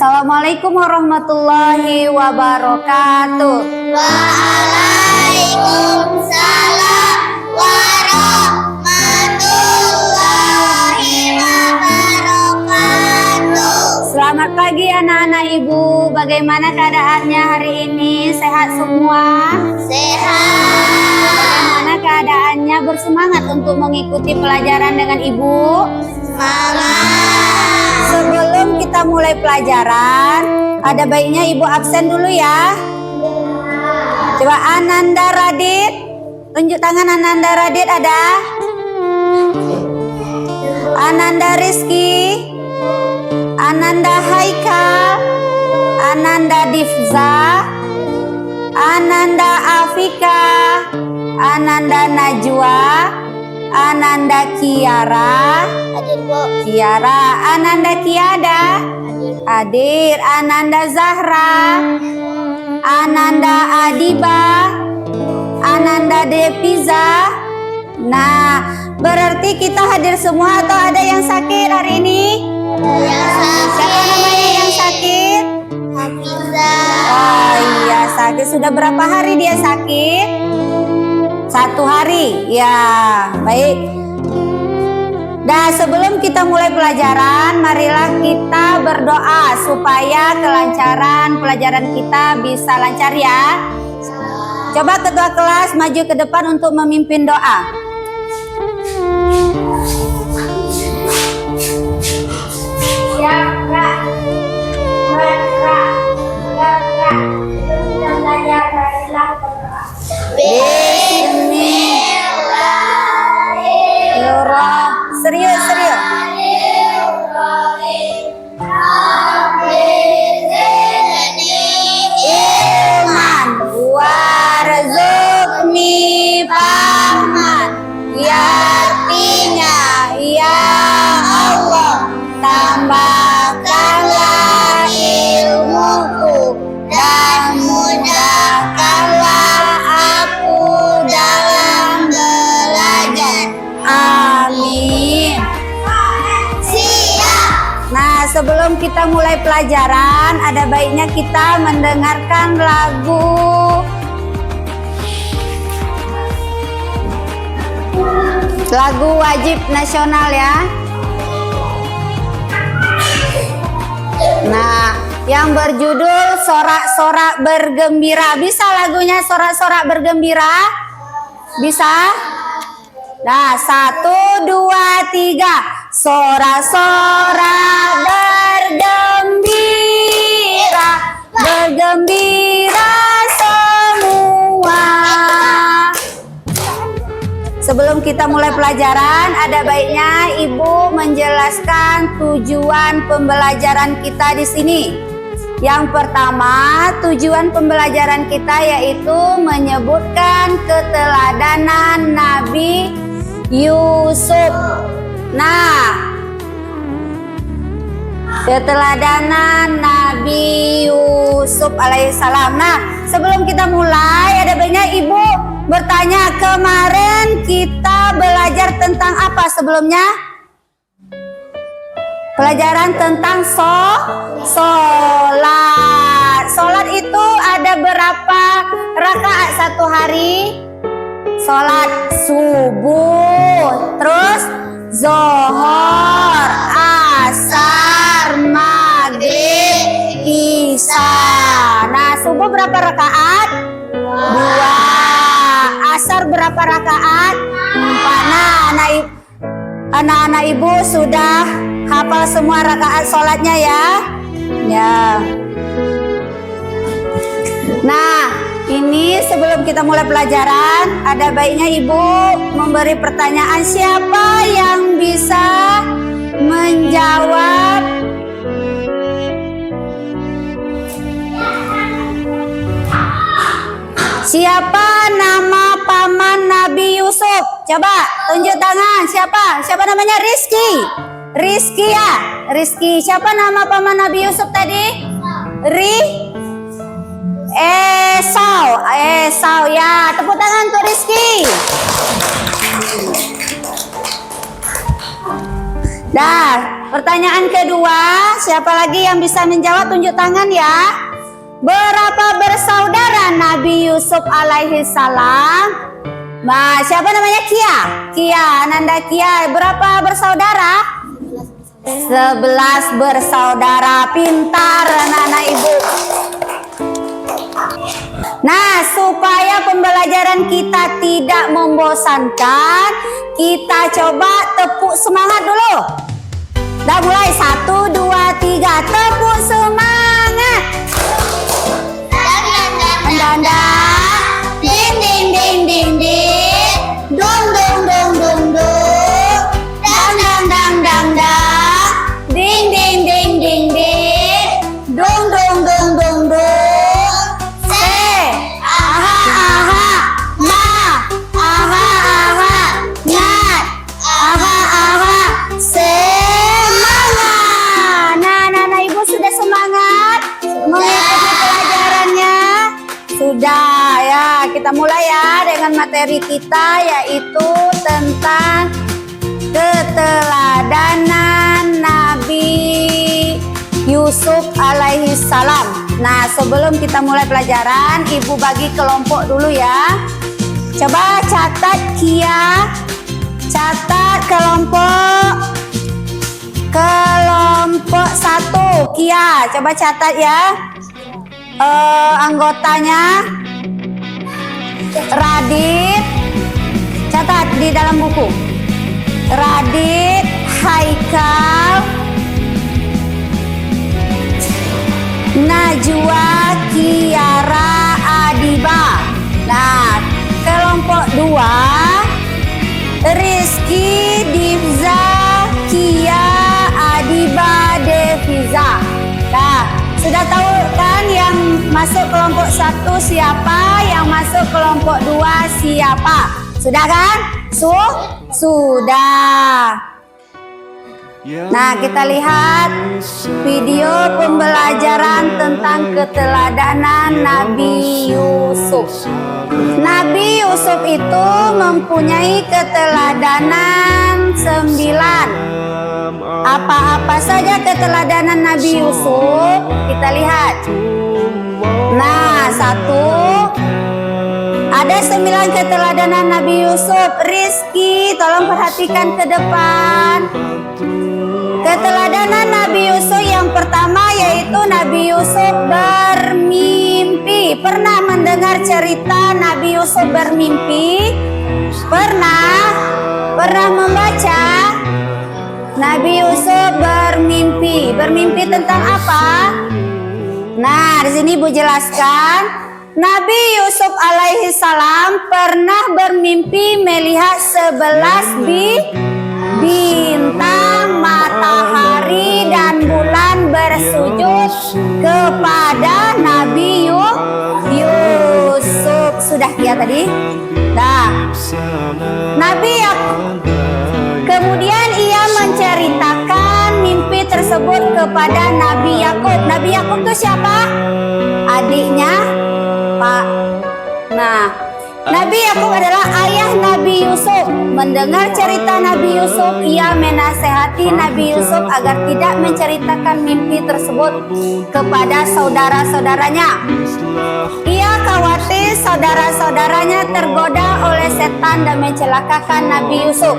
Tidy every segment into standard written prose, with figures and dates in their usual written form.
Assalamualaikum warahmatullahi wabarakatuh. Waalaikumsalam warahmatullahi wabarakatuh. Selamat pagi anak-anak ibu. Bagaimana keadaannya hari ini? Sehat semua? Sehat. Bagaimana keadaannya? Bersemangat untuk mengikuti pelajaran dengan ibu? Semangat. Sebelum kita mulai pelajaran, ada baiknya ibu absen dulu ya. Coba Ananda Radit, tunjuk tangan. Ananda Radit ada? Ananda Rizky, Ananda Haikal, Ananda Difza, Ananda Afika, Ananda Najwa, Ananda Kiara, Hadir, Bu. Kiara, Ananda Kiada, hadir. Ananda Zahra, Ananda Adiba, Ananda Depiza. Nah, berarti kita hadir semua atau ada yang sakit hari ini? Yang sakit. Siapa namanya yang sakit? Hafizah. Oh iya, sakit. Sudah berapa hari dia sakit? 1 hari. Ya, baik. Nah, sebelum kita mulai pelajaran, marilah kita berdoa supaya kelancaran pelajaran kita bisa lancar ya. Coba ketua kelas maju ke depan untuk memimpin doa. Bismillahirrahmanirrahim. Serius. Iman warzuqni fahman. Ya artinya, ya Allah, tambahkanlah ilmuku dan mudahkanlah aku dalam belajar. Amin. Siap. Nah, sebelum kita mulai pelajaran, ada baiknya kita mendengarkan lagu wajib nasional ya. Nah, yang berjudul Sorak-sorak bergembira. Bisa lagunya Sorak-sorak bergembira? Bisa? Nah, 1, 2, 3. Sorak-sorak bergembira, bergembira semua. Sebelum kita mulai pelajaran, ada baiknya ibu menjelaskan tujuan pembelajaran kita di sini. Yang pertama, tujuan pembelajaran kita yaitu menyebutkan keteladanan Nabi Yusuf. Nah, keteladanan Nabi Yusuf alaihissalam. Nah, sebelum kita mulai, ada baiknya ibu bertanya, kemarin kita belajar tentang apa sebelumnya? Pelajaran tentang sholat. Sholat itu ada berapa rakaat satu hari? Sholat subuh, terus zuhur, asar, maghrib, isya. Nah, subuh berapa rakaat? 2. Asar berapa rakaat? 4. Nah, anak-anak ibu sudah hafal semua rakaat sholatnya ya? Ya. Nah, ini sebelum kita mulai pelajaran, ada baiknya ibu memberi pertanyaan. Siapa yang bisa menjawab? Siapa nama paman Nabi Yusuf? Coba tunjuk tangan. Siapa namanya? Rizky. Rizky ya? Rizky. Siapa nama paman Nabi Yusuf tadi? Esau ya. Tepuk tangan untuk Rizky. Dah, Pertanyaan kedua, siapa lagi yang bisa menjawab? Tunjuk tangan ya. Berapa bersaudara Nabi Yusuf alaihi salam? Nah, siapa namanya? Kia. Kia, Nanda Kia. Berapa bersaudara? 11 bersaudara. Pintar anak-anak ibu. Nah, supaya pembelajaran kita tidak membosankan, kita coba tepuk semangat dulu. Dah mulai 1, 2, 3. Tepuk semangat. Anda. Ding ding ding ding ding. Dong dong dong dong dong. Dang dang dang dang dang. Ding ding ding ding ding. Dong dong dong dong dong. Aha aha. Na. Aha aha. Nat. Aha aha. Semangat. Nah, ibu sudah semangat mengikuti pelajarannya. Sudah ya, kita mulai ya dengan materi kita, yaitu tentang keteladanan Nabi Yusuf alaihi salam. Nah, sebelum kita mulai pelajaran, ibu bagi kelompok dulu ya. Coba catat Kia, catat kelompok 1 Kia, coba catat ya. Anggotanya Radit, catat di dalam buku. Radit, Haikal, Najwa, Kiara, Adiba. Nah, kelompok 2 Rizky, Divza, Kia, Adiba, Deviza. Nah, sudah tahu kan yang masuk kelompok 1 siapa, yang masuk kelompok 2 siapa? Sudah kan? Sudah. Nah, kita lihat video pembelajaran tentang keteladanan Nabi Yusuf. Nabi Yusuf itu mempunyai keteladanan 9. Apa-apa saja keteladanan Nabi Yusuf? Kita lihat. Nah, 1. Ada 9 keteladanan Nabi Yusuf. Rizky, tolong perhatikan ke depan. Keteladanan Nabi Yusuf yang pertama yaitu Nabi Yusuf bermimpi. Pernah mendengar cerita Nabi Yusuf bermimpi? Pernah membaca? Nabi Yusuf bermimpi. Bermimpi tentang apa? Nah, di sini Ibu jelaskan. Nabi Yusuf alaihi salam pernah bermimpi melihat 11 bintang, matahari dan bulan bersujud kepada Nabi Yusuf. Sudah ya tadi? Nah, Nabi Yakub. Kemudian ia menceritakan mimpi tersebut kepada Nabi Yakub. Nabi Yakub itu siapa? Adiknya Pak. Nah, Nabi Yakub adalah ayah Nabi Yusuf. Mendengar cerita Nabi Yusuf, ia menasehati Nabi Yusuf agar tidak menceritakan mimpi tersebut kepada saudara-saudaranya. Ia khawatir saudara-saudaranya tergoda oleh setan dan mencelakakan Nabi Yusuf.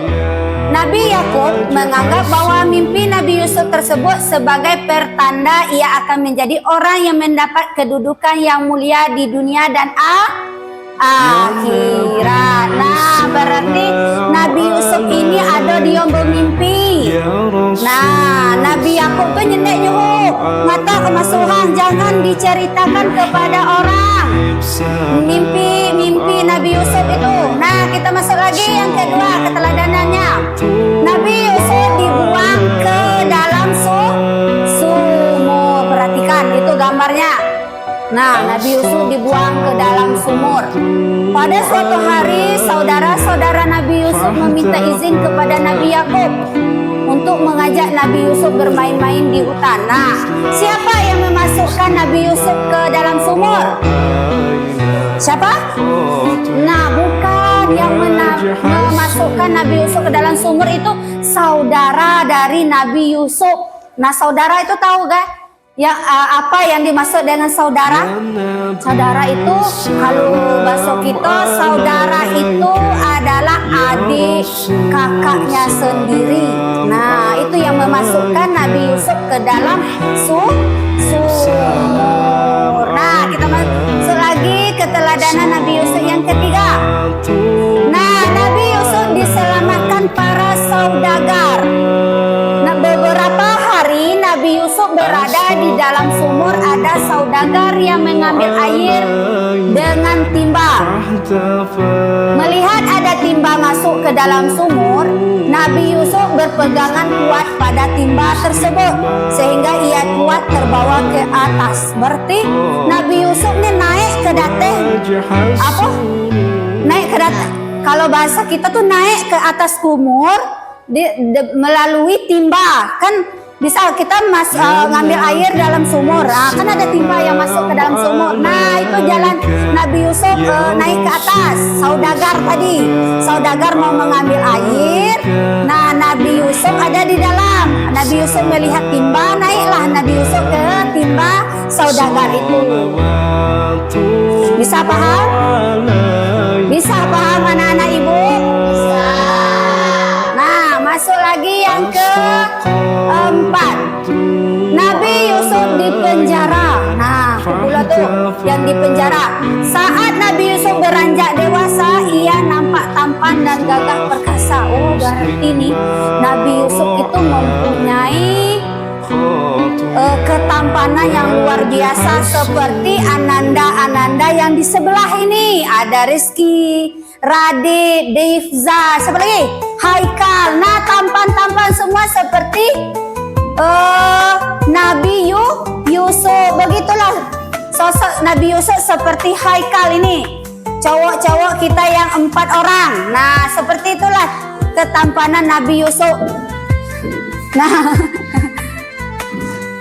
Nabi Yakub menganggap bahwa mimpi Nabi Yusuf tersebut sebagai pertanda ia akan menjadi orang yang mendapat kedudukan yang mulia di dunia dan akhirat. Nah, berarti Nabi Yusuf ini ada dia bermimpi. Nah, Nabi Yakub tuh nyendek nyuruh mata kemasuhan, jangan diceritakan kepada orang mimpi Nabi Yusuf itu. Nah, kita masuk lagi yang kedua keteladanannya. Nabi Yusuf dibuang ke dalam sumur. Perhatikan itu gambarnya. Nah, Nabi Yusuf dibuang ke dalam sumur. Pada suatu hari, saudara-saudara Nabi Yusuf meminta izin kepada Nabi Yakub untuk mengajak Nabi Yusuf bermain-main di hutan. Nah, siapa yang memasukkan Nabi Yusuf ke dalam sumur? Siapa? Nah, bukan yang memasukkan memasukkan Nabi Yusuf ke dalam sumur itu saudara dari Nabi Yusuf. Nah, saudara itu tahu gak? Yang apa yang dimaksud dengan saudara? Saudara itu kalau bahasa kita, saudara itu adalah adik kakaknya sendiri. Nah, itu yang memasukkan Nabi Yusuf ke dalam sumur. Nah, kita masuk lagi keteladanan Nabi Yusuf yang ketiga. Nah, Nabi Yusuf diselamatkan para saudagar. Nah, beberapa hari Nabi Yusuf berada di dalam sumur, ada saudagar yang mengambil air dengan timba. Melihat ada timba masuk ke dalam sumur, Nabi Yusuf berpegangan kuat pada timba tersebut sehingga ia kuat terbawa ke atas. Berarti Nabi Yusuf ini naik ke datang apa? Naik ke datang. Kalau bahasa kita tuh naik ke atas sumur melalui timba. Kan bisa kita ngambil air dalam sumur. Nah, kan ada timba yang masuk ke dalam sumur. Nah, itu jalan Nabi Yusuf naik ke atas. Saudagar tadi, saudagar mau mengambil air. Nah, Nabi Yusuf ada di dalam. Nabi Yusuf melihat timba, naiklah Nabi Yusuf ke timba saudagar itu. Bisa paham? Bisa paham anak-anak ibu? Bisa. Nah, masuk lagi yang keempat. Nabi Yusuf di penjara. Nah, pula tuh yang di penjara. Saat Nabi Yusuf beranjak dewasa, ia nampak tampan dan gagah perkasa. Oh, berarti nih Nabi Yusuf itu mempunyai ketampanan yang luar biasa seperti Ananda yang di sebelah ini. Ada Rizky, Radit, Devza, siapa lagi? Haikal. Nah, tampan-tampan semua seperti Nabi Yusuf. Begitulah sosok Nabi Yusuf seperti Haikal ini. Cowok-cowok kita yang 4 orang. Nah, seperti itulah ketampanan Nabi Yusuf.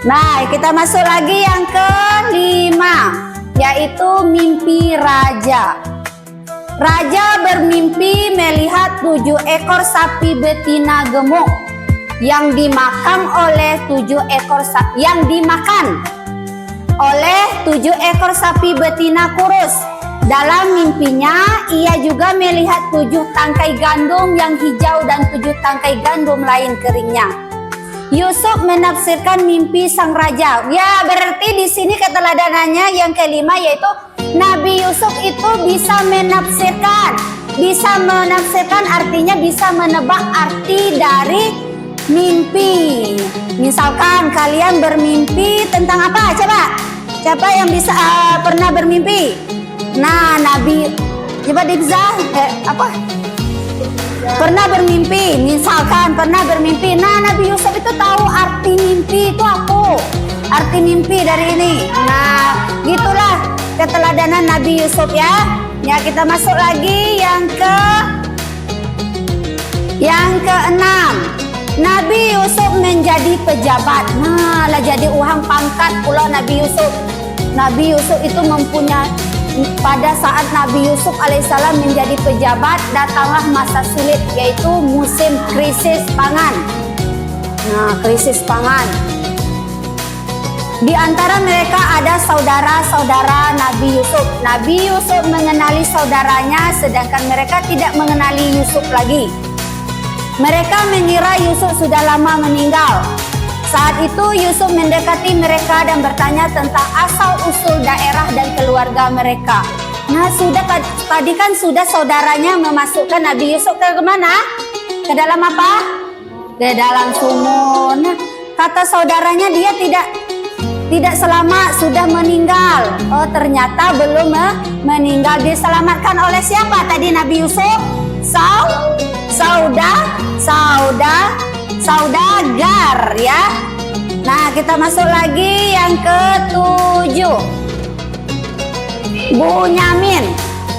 Nah, kita masuk lagi yang kelima, yaitu mimpi raja. Raja bermimpi melihat 7 ekor sapi betina gemuk yang dimakan oleh 7 ekor sapi betina kurus. Dalam mimpinya, ia juga melihat 7 tangkai gandum yang hijau dan 7 tangkai gandum lain keringnya. Yusuf menafsirkan mimpi sang raja. Ya, berarti di sini keteladanannya yang kelima, yaitu Nabi Yusuf itu bisa menafsirkan. Bisa menafsirkan artinya bisa menebak arti dari mimpi. Misalkan kalian bermimpi tentang apa? Coba yang bisa pernah bermimpi. Nah, coba Dibza pernah bermimpi, misalkan pernah bermimpi. Nah, Nabi Yusuf itu tahu arti mimpi itu apa, arti mimpi dari ini. Nah, gitulah keteladanan Nabi Yusuf ya. Ya, kita masuk lagi yang keenam. Nabi Yusuf menjadi pejabat. Nah, lah jadi uang pangkat pula Nabi Yusuf. Nabi Yusuf itu mempunyai, pada saat Nabi Yusuf alaihissalam menjadi pejabat, datanglah masa sulit, yaitu musim krisis pangan. Nah, krisis pangan. Di antara mereka ada saudara-saudara Nabi Yusuf. Nabi Yusuf mengenali saudaranya, sedangkan mereka tidak mengenali Yusuf lagi. Mereka mengira Yusuf sudah lama meninggal. Saat itu Yusuf mendekati mereka dan bertanya tentang asal-usul daerah dan keluarga mereka. Nah, tadi kan sudah saudaranya memasukkan Nabi Yusuf ke mana? Ke dalam apa? Ke dalam sumur. Nah, kata saudaranya dia tidak selamat, sudah meninggal. Oh, ternyata belum meninggal. Diselamatkan oleh siapa tadi Nabi Yusuf? Saudagar ya. Nah, kita masuk lagi yang ke-7.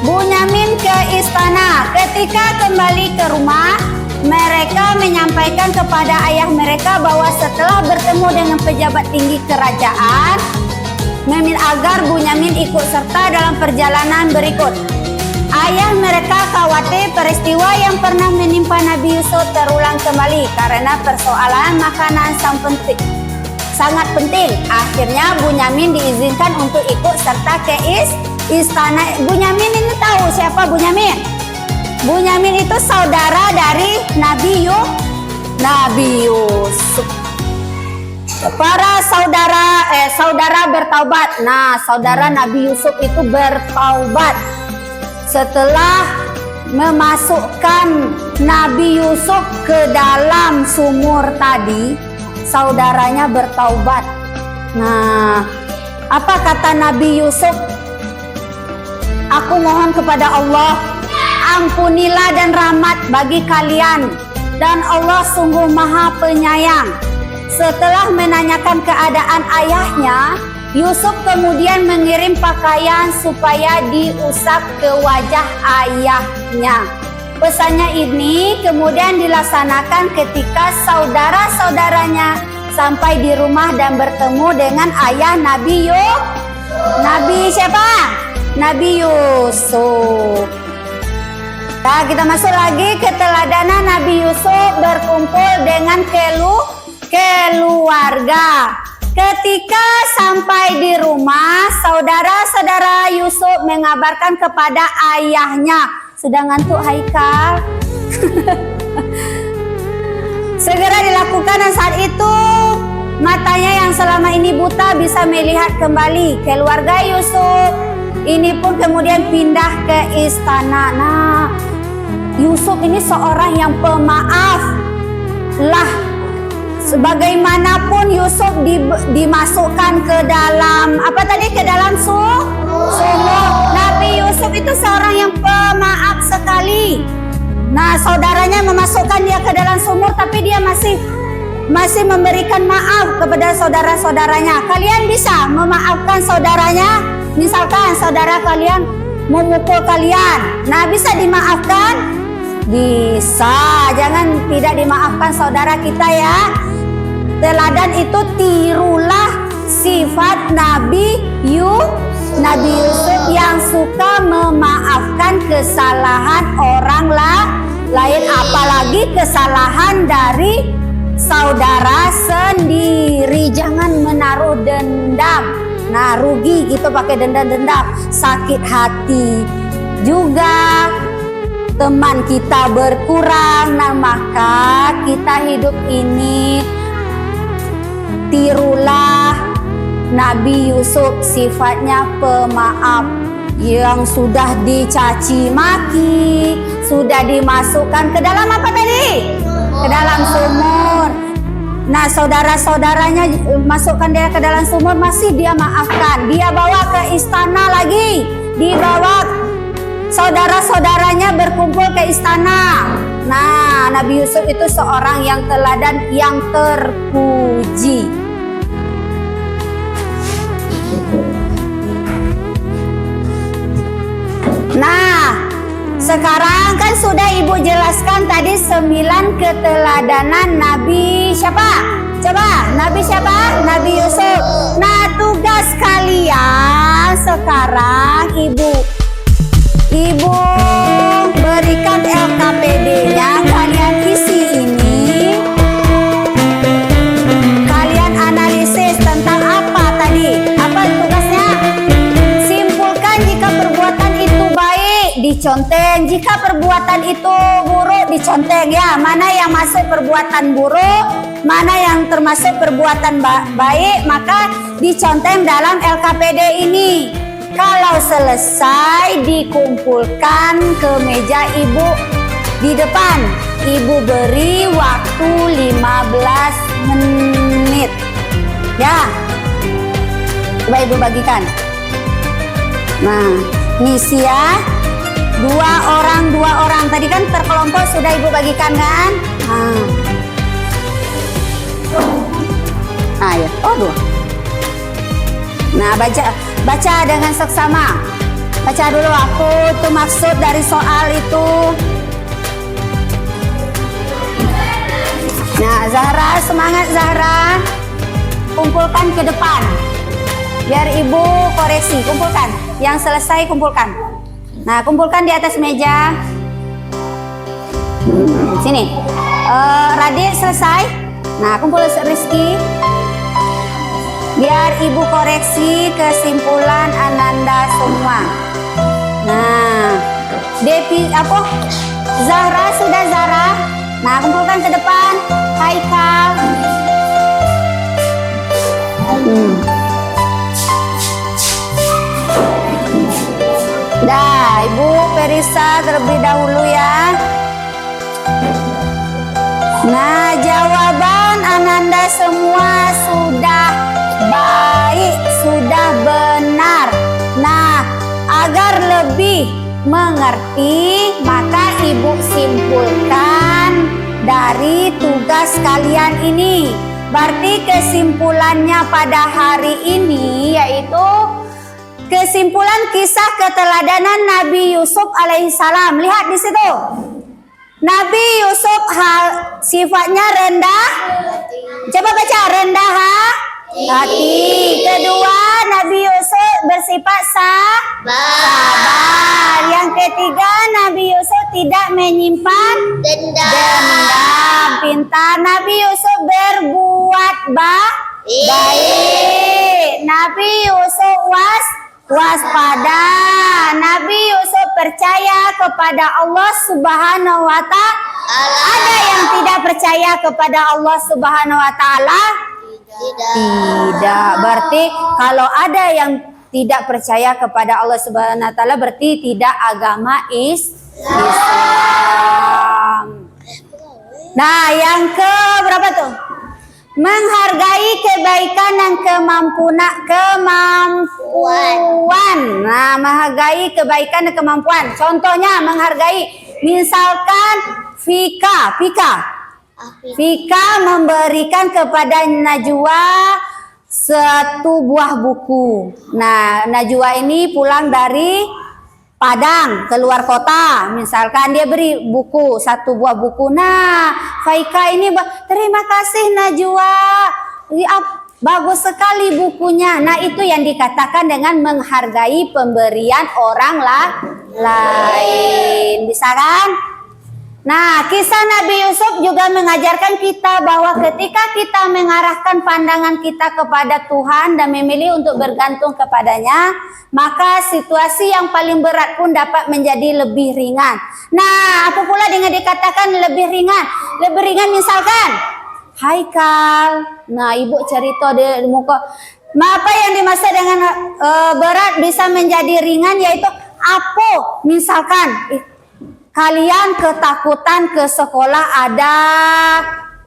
Bunyamin ke istana. Ketika kembali ke rumah, mereka menyampaikan kepada ayah mereka bahwa setelah bertemu dengan pejabat tinggi kerajaan, meminta agar Bunyamin ikut serta dalam perjalanan berikut. Ayah mereka khawatir peristiwa yang pernah menimpa Nabi Yusuf terulang kembali karena persoalan makanan sangat penting. Akhirnya Bunyamin diizinkan untuk ikut serta ke istana. Bunyamin ini tahu siapa Bunyamin? Bunyamin itu saudara dari Nabi Yusuf. Para saudara bertaubat. Nah, saudara Nabi Yusuf itu bertaubat setelah memasukkan Nabi Yusuf ke dalam sumur tadi. Saudaranya bertaubat. Nah, apa kata Nabi Yusuf? Aku mohon kepada Allah, ampunilah dan rahmat bagi kalian, dan Allah sungguh maha penyayang. Setelah menanyakan keadaan ayahnya, Yusuf kemudian mengirim pakaian supaya diusap ke wajah ayahnya. Pesannya ini kemudian dilaksanakan ketika saudara-saudaranya sampai di rumah dan bertemu dengan ayah Nabi siapa? Nabi Yusuf. Nah, kita masuk lagi ke teladanan Nabi Yusuf berkumpul dengan keluarga. Ketika sampai di rumah, saudara-saudara Yusuf mengabarkan kepada ayahnya. Sudah ngantuk Haikal? Segera dilakukan dan saat itu matanya yang selama ini buta bisa melihat kembali. Keluarga Yusuf ini pun kemudian pindah ke istana. Nah, Yusuf ini seorang yang pemaaf lah. Sebagaimanapun Yusuf dimasukkan ke dalam ke dalam sumur. Nabi Yusuf itu seorang yang pemaaf sekali. Nah, saudaranya memasukkan dia ke dalam sumur, tapi dia masih memberikan maaf kepada saudara-saudaranya. Kalian bisa memaafkan saudaranya? Misalkan saudara kalian memukul kalian, nah bisa dimaafkan? Bisa, jangan tidak dimaafkan saudara kita ya. Teladan itu tirulah sifat Nabi Yusuf yang suka memaafkan kesalahan orang lain, apalagi kesalahan dari saudara sendiri. Jangan menaruh dendam. Nah, rugi gitu pakai dendam, sakit hati. Juga teman kita berkurang. Nah, maka kita hidup ini tirulah Nabi Yusuf, sifatnya pemaaf. Yang sudah dicaci maki, sudah dimasukkan ke dalam apa tadi? Ke dalam sumur. Nah, saudara-saudaranya masukkan dia ke dalam sumur, masih dia maafkan. Dia bawa ke istana lagi, dibawa saudara-saudaranya berkumpul ke istana. Nah, Nabi Yusuf itu seorang yang teladan, yang terpuji. Nah, sekarang kan sudah Ibu jelaskan tadi 9 keteladanan Nabi siapa? Coba, Nabi siapa? Nabi Yusuf. Nah, tugas kalian sekarang Ibu berikan LKPD-nya, kalian isi ini. Kalian analisis tentang apa tadi? Apa tugasnya? Simpulkan jika perbuatan itu baik, diconteng. Jika perbuatan itu buruk, diconteng ya. Mana yang masuk perbuatan buruk, mana yang termasuk perbuatan baik, maka diconteng dalam LKPD ini. Kalau selesai, dikumpulkan ke meja Ibu di depan. Ibu beri waktu 15 menit. Ya. Coba Ibu bagikan. Nah, misi ya. 2 orang. Tadi kan terkelompok sudah Ibu bagikan kan? Nah ya. Oh, 2. Nah, baca dengan seksama. Baca dulu aku tuh maksud dari soal itu. Nah, Zahra, semangat Zahra. Kumpulkan ke depan. Biar Ibu koreksi, kumpulkan. Yang selesai kumpulkan. Nah, kumpulkan di atas meja. Sini. Radit selesai. Nah, kumpul Rizky. Biar ibu koreksi kesimpulan Ananda semua. Nah, Devi apa? Zahra sudah Zahra. Nah, kumpulkan ke depan. Haikal. Dah, Ibu Perisa terlebih dahulu ya. Nah, jawaban Ananda semua sudah baik, sudah benar. Nah, agar lebih mengerti, maka Ibu simpulkan dari tugas kalian ini. Berarti kesimpulannya pada hari ini yaitu kesimpulan kisah keteladanan Nabi Yusuf alaihissalam. Lihat di situ. Nabi Yusuf sifatnya rendah. Coba baca, rendah hati. Kedua, Nabi Yusuf bersifat sabar. Yang ketiga, Nabi Yusuf tidak menyimpan dendam. Pintar. Nabi Yusuf berbuat baik. Nabi Yusuf waspada. Nabi Yusuf percaya kepada Allah Subhanahu wa Ta'ala. Ada yang tidak percaya kepada Allah Subhanahu wa Ta'ala? Tidak. Berarti kalau ada yang tidak percaya kepada Allah Subhanahu wa Ta'ala berarti tidak agama Islam. Nah, yang ke berapa tuh? Menghargai kebaikan dan kemampuan. Nah, menghargai kebaikan dan kemampuan. Contohnya menghargai, misalkan Fika memberikan kepada Najwa satu buah buku. Nah, Najwa ini pulang dari Padang, keluar kota, misalkan dia beri buku, satu buah buku. Nah, Faika ini terima kasih Najwa, bagus sekali bukunya. Nah, itu yang dikatakan dengan menghargai pemberian orang lain, bisa kan? Nah, kisah Nabi Yusuf juga mengajarkan kita bahwa ketika kita mengarahkan pandangan kita kepada Tuhan dan memilih untuk bergantung kepadanya, maka situasi yang paling berat pun dapat menjadi lebih ringan. Nah, apa pula dengan dikatakan lebih ringan? Lebih ringan misalkan Haikal. Nah, ibu cerita di muka. Apa yang dimaksud dengan berat bisa menjadi ringan yaitu apa? Misalkan kalian ketakutan ke sekolah ada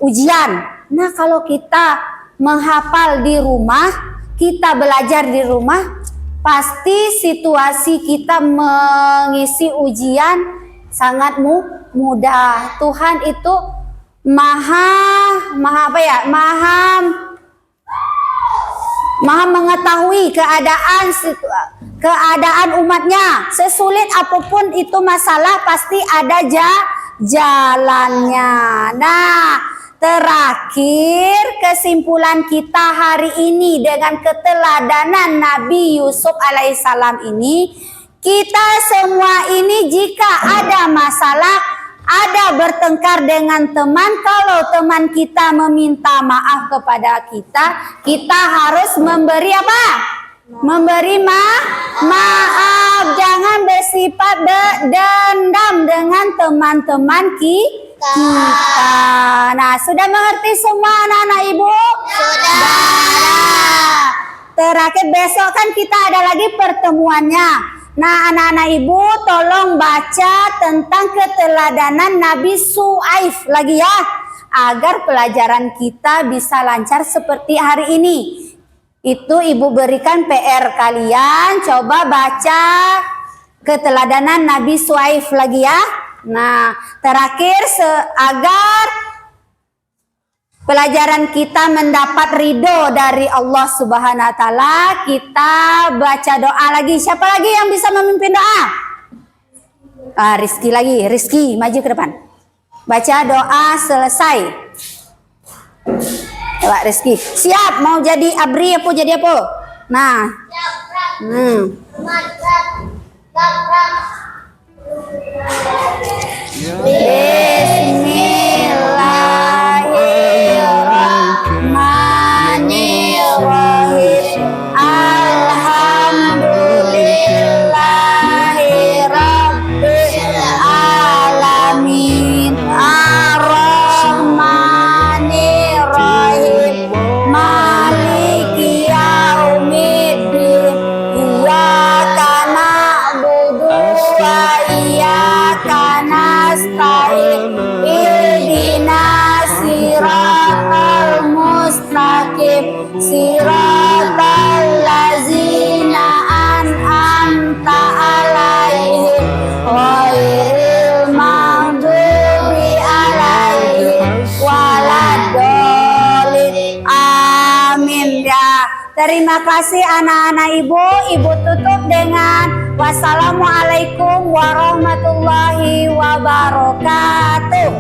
ujian. Nah, kalau kita menghafal di rumah, kita belajar di rumah, pasti situasi kita mengisi ujian sangat mudah. Tuhan itu maha mengetahui keadaan umatnya. Sesulit apapun itu masalah pasti ada jalannya. Nah, terakhir kesimpulan kita hari ini dengan keteladanan Nabi Yusuf alaihissalam ini, kita semua ini jika ada masalah, ada bertengkar dengan teman, kalau teman kita meminta maaf kepada kita, kita harus memberi apa? Memberi maaf. Jangan bersifat dendam dengan teman-teman kita. Nah, sudah mengerti semua anak-anak ibu? Sudah. Terakhir besok kan kita ada lagi pertemuannya. Nah, anak-anak ibu tolong baca tentang keteladanan Nabi Su'aif lagi ya, agar pelajaran kita bisa lancar seperti hari ini. Itu ibu berikan PR kalian, coba baca keteladanan Nabi Su'aif lagi ya. Nah, terakhir agar pelajaran kita mendapat ridho dari Allah Subhanahu wa Ta'ala, kita baca doa lagi. Siapa lagi yang bisa memimpin doa? Rizky lagi. Rizky, maju ke depan. Baca doa selesai. Coba Rizky. Siap mau jadi abri apa jadi apa? Nah. Terima kasih anak-anak ibu. Ibu tutup dengan wassalamualaikum warahmatullahi wabarakatuh.